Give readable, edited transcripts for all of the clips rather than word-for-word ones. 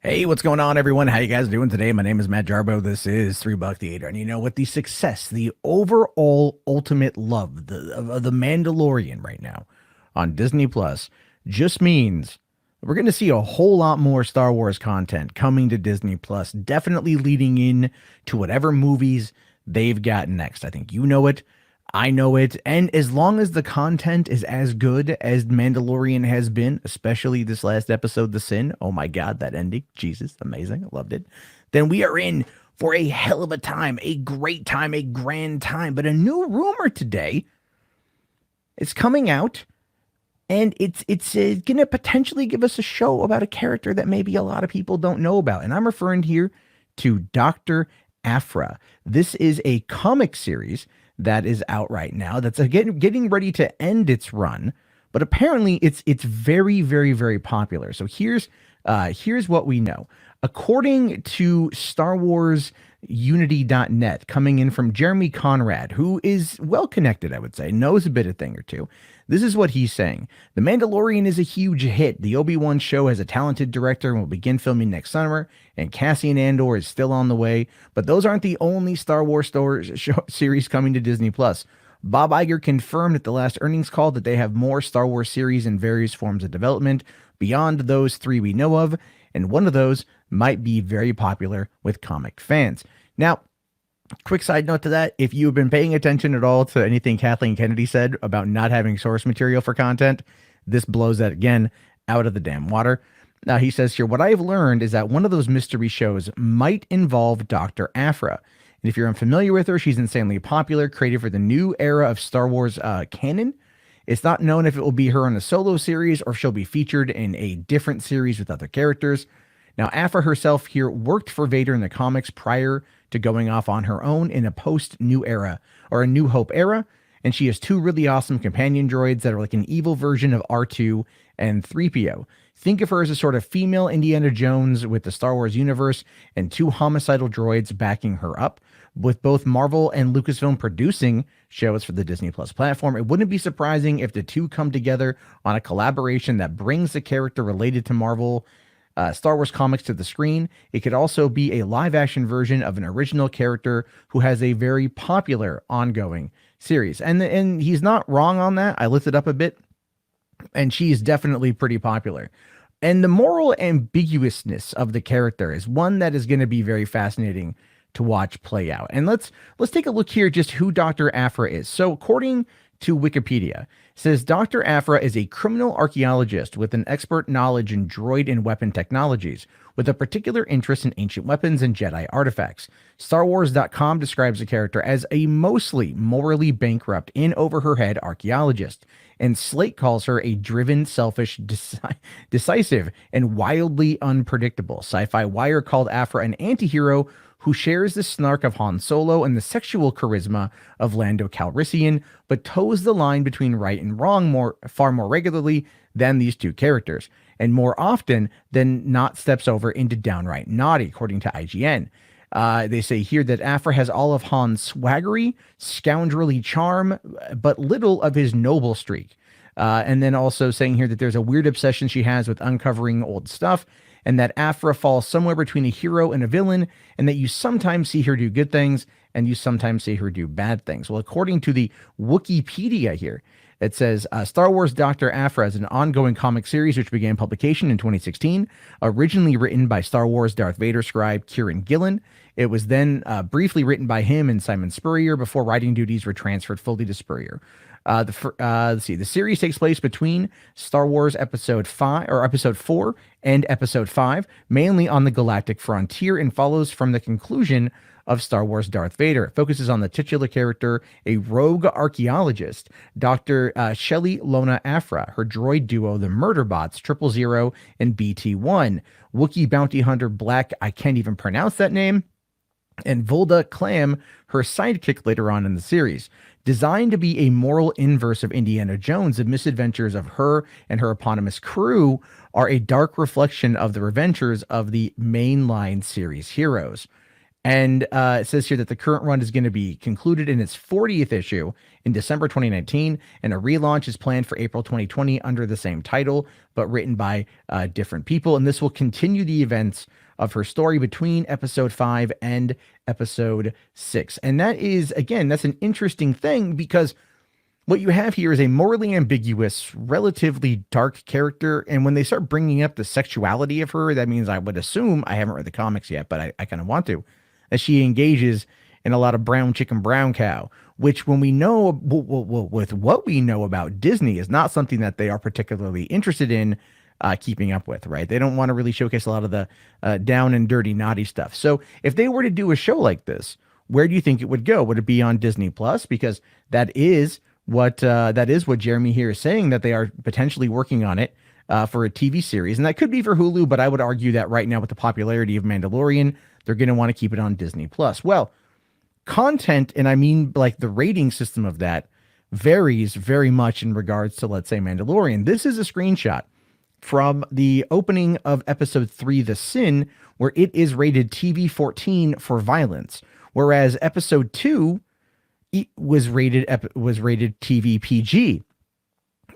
Hey, what's going on, everyone? How you guys doing today? My name is Matt Jarbo. This is $3 Theater. And you know what? The success, the overall ultimate love of the Mandalorian right now on Disney Plus just means we're going to see a whole lot more Star Wars content coming to Disney Plus, definitely leading in to whatever movies they've got next. I think you know it. I know it. And as long as the content is as good as Mandalorian has been, especially this last episode, The Sin, oh my God, that ending, Jesus, amazing. I loved it. Then we are in for a hell of a time, a great time, a grand time. But a new rumor today is coming out, and it's going to potentially give us a show about a character that maybe a lot of people don't know about. And I'm referring here to Dr. Aphra. This is a comic series that is out right now that's getting ready to end its run, but apparently it's very, very, very popular. So here's what we know. According to StarWarsUnity.net, coming in from Jeremy Conrad, who is well connected, I would say, knows a bit of thing or two. This is what he's saying. The Mandalorian is a huge hit. The Obi-Wan show has a talented director and will begin filming next summer, and Cassian Andor is still on the way. But those aren't the only Star Wars series coming to Disney+. Bob Iger confirmed at the last earnings call that they have more Star Wars series in various forms of development beyond those three we know of, and one of those might be very popular with comic fans. Now, quick side note to that, if you've been paying attention at all to anything Kathleen Kennedy said about not having source material for content, this blows that again out of the damn water. Now, he says here, what I've learned is that one of those mystery shows might involve Dr. Aphra. And if you're unfamiliar with her, she's insanely popular, created for the new era of Star Wars canon. It's not known if it will be her on a solo series or if she'll be featured in a different series with other characters. Now, Aphra herself here worked for Vader in the comics prior to going off on her own in a post-New Era or a New Hope era, and she has two really awesome companion droids that are like an evil version of R2 and 3PO. Think of her as a sort of female Indiana Jones with the Star Wars universe and two homicidal droids backing her up. With both Marvel and Lucasfilm producing shows for the Disney Plus platform, it wouldn't be surprising if the two come together on a collaboration that brings the character related to Marvel Star Wars comics to the screen. It could also be a live-action version of an original character who has a very popular ongoing series. And he's not wrong on that. I looked it up a bit, and she's definitely pretty popular. And the moral ambiguousness of the character is one that is going to be very fascinating to watch play out. And let's take a look here just who Dr. Aphra is. So according to Wikipedia, it says Dr. Aphra is a criminal archaeologist with an expert knowledge in droid and weapon technologies, with a particular interest in ancient weapons and Jedi artifacts. StarWars.com describes the character as a mostly morally bankrupt, in-over-her-head archaeologist, and Slate calls her a driven, selfish, decisive, and wildly unpredictable. Sci-Fi Wire called Aphra an anti-hero who shares the snark of Han Solo and the sexual charisma of Lando Calrissian, but toes the line between right and wrong far more regularly than these two characters, and more often than not steps over into downright naughty, according to IGN. They say here that Aphra has all of Han's swaggery, scoundrelly charm, but little of his noble streak. And then also saying here that there's a weird obsession she has with uncovering old stuff, and that Aphra falls somewhere between a hero and a villain, and that you sometimes see her do good things, and you sometimes see her do bad things. Well, according to the Wikipedia here, it says Star Wars Dr. Aphra is an ongoing comic series which began publication in 2016, originally written by Star Wars Darth Vader scribe Kieran Gillen. It was then briefly written by him and Simon Spurrier before writing duties were transferred fully to Spurrier. Let's see. The series takes place between Star Wars Episode 4 and Episode 5, mainly on the galactic frontier, and follows from the conclusion of Star Wars Darth Vader. It focuses on the titular character, a rogue archaeologist, Dr. Shelley Lona Aphra, her droid duo, the Murderbots, 000 and BT-1, Wookiee bounty hunter Black, I can't even pronounce that name, and Volda Clam, her sidekick later on in the series. Designed to be a moral inverse of Indiana Jones, the misadventures of her and her eponymous crew are a dark reflection of the adventures of the mainline series heroes. And it says here that the current run is going to be concluded in its 40th issue in December 2019, and a relaunch is planned for April 2020 under the same title, but written by different people. And this will continue the events of her story between episode 5 and episode 6. And that is, again, that's an interesting thing, because what you have here is a morally ambiguous, relatively dark character. And when they start bringing up the sexuality of her, that means, I would assume, I haven't read the comics yet, but I kind of want to, that she engages in a lot of brown chicken, brown cow, which, when we know, with what we know about Disney, is not something that they are particularly interested in keeping up with, right? They don't want to really showcase a lot of the down and dirty, naughty stuff. So if they were to do a show like this, where do you think it would go? Would it be on Disney Plus? Because that is what Jeremy here is saying, that they are potentially working on it for a TV series. And that could be for Hulu, but I would argue that right now, with the popularity of Mandalorian, they're going to want to keep it on Disney Plus. Well, content, and I mean like the rating system of that, varies very much in regards to, let's say, Mandalorian. This is a screenshot from the opening of episode 3, The Sin, where it is rated TV 14 for violence, whereas episode 2 was rated TV PG,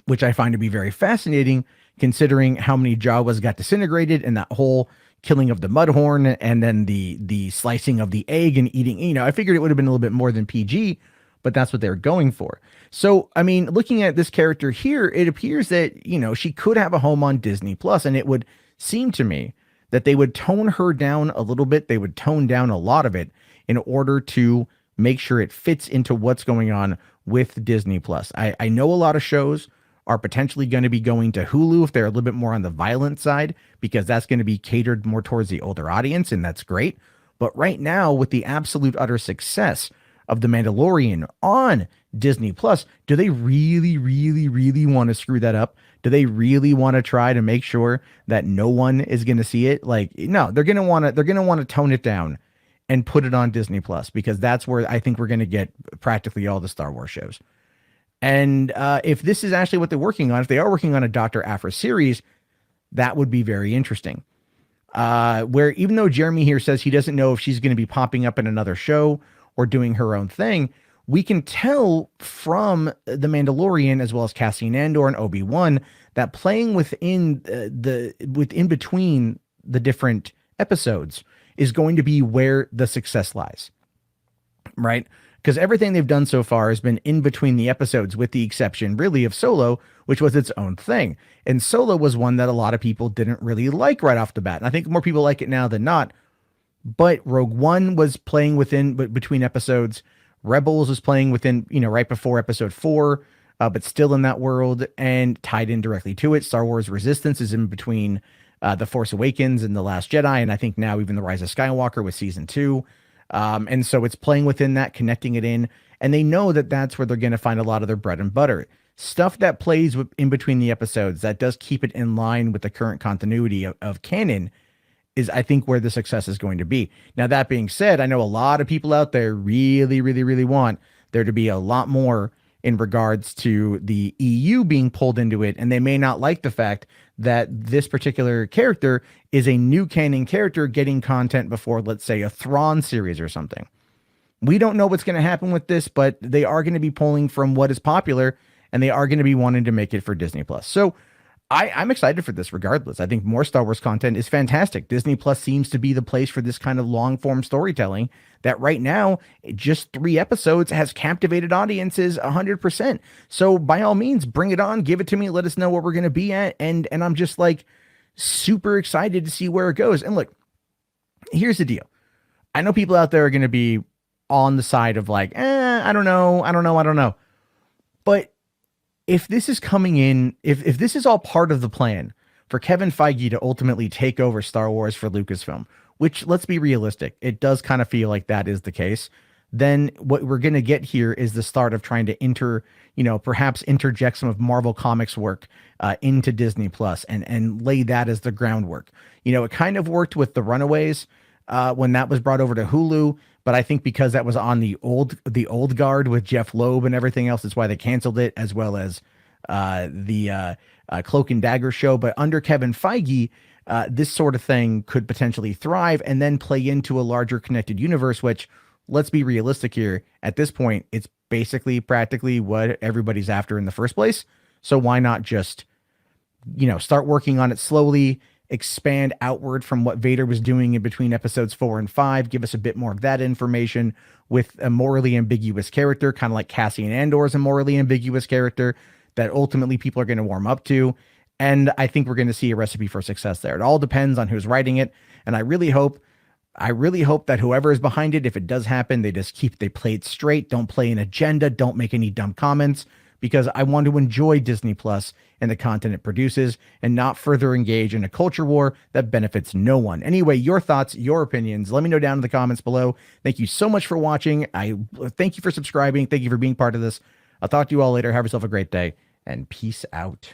which I find to be very fascinating, considering how many Jawas got disintegrated, and that whole killing of the Mudhorn, and then the slicing of the egg and eating. I figured it would have been a little bit more than PG, but that's what they're going for. So, I mean, looking at this character here, it appears that, she could have a home on Disney Plus, and it would seem to me that they would tone her down a little bit. They would tone down a lot of it in order to make sure it fits into what's going on with Disney Plus. I know a lot of shows are potentially going to be going to Hulu if they're a little bit more on the violent side, because that's going to be catered more towards the older audience, and that's great. But right now, with the absolute utter success of The Mandalorian on Disney Plus, do they really, really, really want to screw that up? Do they really want to try to make sure that no one is going to see it? Like, no, they're going to want to tone it down and put it on Disney Plus, because that's where I think we're going to get practically all the Star Wars shows. And if this is actually what they're working on, if they are working on a Dr. Aphra series, that would be very interesting. Where, even though Jeremy here says he doesn't know if she's going to be popping up in another show or doing her own thing, we can tell from The Mandalorian, as well as Cassian Andor and Obi-Wan, that playing within between the different episodes is going to be where the success lies, right? Because everything they've done so far has been in between the episodes, with the exception, really, of Solo, which was its own thing. And Solo was one that a lot of people didn't really like right off the bat. And I think more people like it now than not. But Rogue One was playing between episodes. Rebels was playing within, right before episode 4, but still in that world and tied in directly to it. Star Wars Resistance is in between The Force Awakens and The Last Jedi, and I think now even The Rise of Skywalker with season 2. And so it's playing within that, connecting it in, and they know that that's where they're going to find a lot of their bread and butter. Stuff that plays in between the episodes that does keep it in line with the current continuity of canon is, I think, where the success is going to be. Now, that being said, I know a lot of people out there really, really, really want there to be a lot more in regards to the EU being pulled into it, and they may not like the fact that this particular character is a new canon character getting content before, let's say, a Thrawn series or something. We don't know what's going to happen with this, but they are going to be pulling from what is popular, and they are going to be wanting to make it for Disney Plus. So I'm excited for this regardless. I think more Star Wars content is fantastic. Disney Plus seems to be the place for this kind of long form storytelling that right now, just 3 episodes has captivated audiences 100%. So by all means, bring it on, give it to me, let us know what we're going to be at. And I'm just like super excited to see where it goes. And look, here's the deal. I know people out there are going to be on the side of like, I don't know. But if this is coming in, if this is all part of the plan for Kevin Feige to ultimately take over Star Wars for Lucasfilm, which, let's be realistic, it does kind of feel like that is the case, then what we're going to get here is the start of trying to perhaps interject some of Marvel Comics work into Disney Plus and lay that as the groundwork. It kind of worked with The Runaways when that was brought over to Hulu, but I think because that was on the old guard with Jeff Loeb and everything else, that's why they canceled it, as well as the Cloak and Dagger show. But under Kevin Feige, this sort of thing could potentially thrive and then play into a larger connected universe, which, let's be realistic here. At this point, it's basically practically what everybody's after in the first place. So why not just, start working on it slowly, expand outward from what Vader was doing in between episodes 4 and 5, give us a bit more of that information with a morally ambiguous character, kind of like Cassian Andor is a morally ambiguous character that ultimately people are going to warm up to. And I think we're going to see a recipe for success there. It all depends on who's writing it. And I really hope that whoever is behind it, if it does happen, they play it straight. Don't play an agenda. Don't make any dumb comments, because I want to enjoy Disney Plus and the content it produces and not further engage in a culture war that benefits no one. Anyway, your thoughts, your opinions, let me know down in the comments below. Thank you so much for watching. I thank you for subscribing. Thank you for being part of this. I'll talk to you all later. Have yourself a great day, and peace out.